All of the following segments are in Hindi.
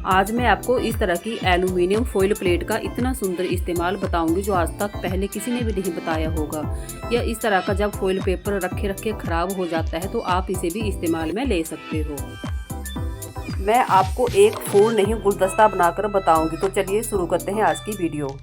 आज मैं आपको इस तरह की एल्युमिनियम फॉइल प्लेट का इतना सुंदर इस्तेमाल बताऊंगी जो आज तक पहले किसी ने भी नहीं बताया होगा। या इस तरह का जब फॉइल पेपर रखे रखे ख़राब हो जाता है तो आप इसे भी इस्तेमाल में ले सकते हो। मैं आपको एक फूल नहीं गुलदस्ता बनाकर बताऊंगी। तो चलिए शुरू करते हैं आज की वीडियो।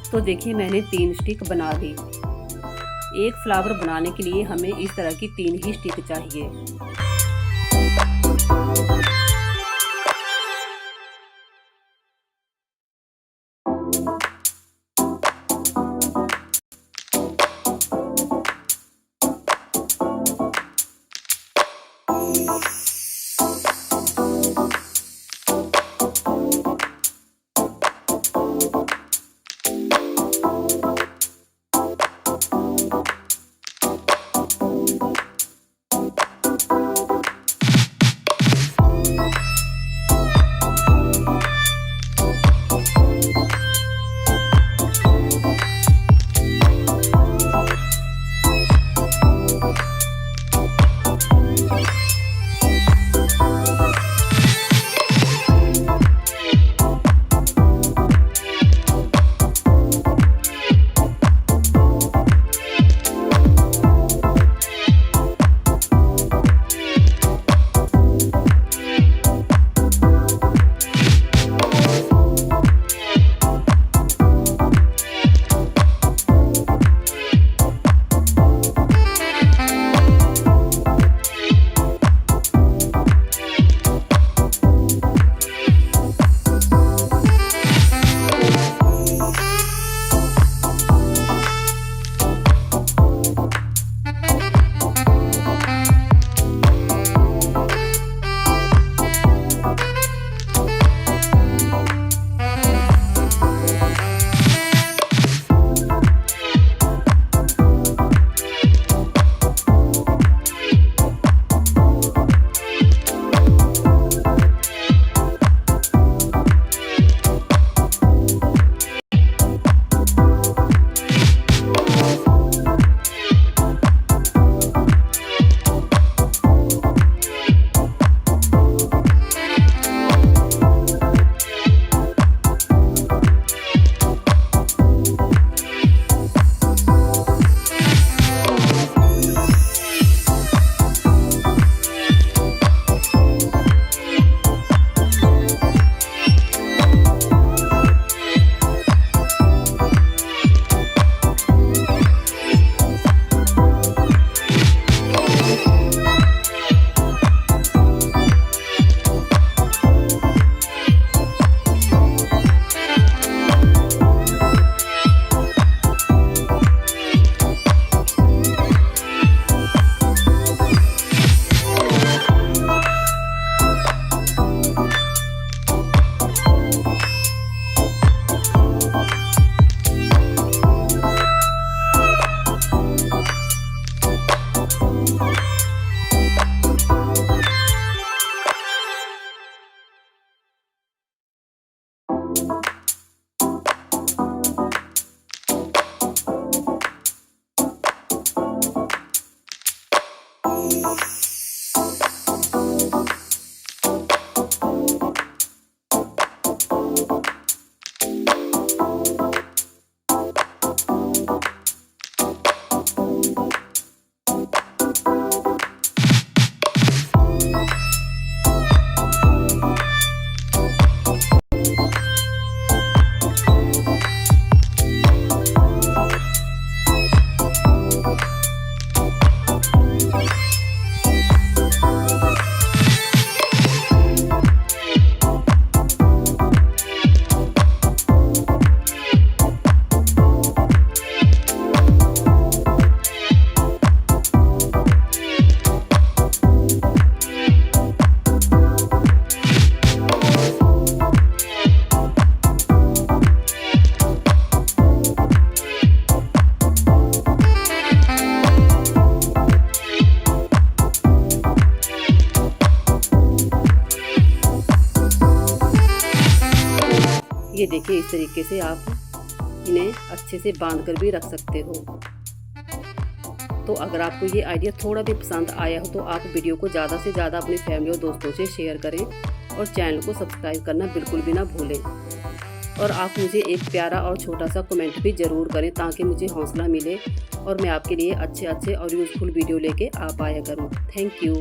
तो देखिए मैंने 3 स्टिक बना दी। एक फ्लावर बनाने के लिए हमें इस तरह की 3 ही स्टिक चाहिए। ये देखिए, इस तरीके से आप इन्हें अच्छे से बांध कर भी रख सकते हो। तो अगर आपको ये आइडिया थोड़ा भी पसंद आया हो तो आप वीडियो को ज़्यादा से ज़्यादा अपनी फैमिली और दोस्तों से शेयर करें और चैनल को सब्सक्राइब करना बिल्कुल भी ना भूलें। और आप मुझे एक प्यारा और छोटा सा कमेंट भी ज़रूर करें ताकि मुझे हौसला मिले और मैं आपके लिए अच्छे और यूज़फुल वीडियो लेके आ पाया करूँ। Thank you.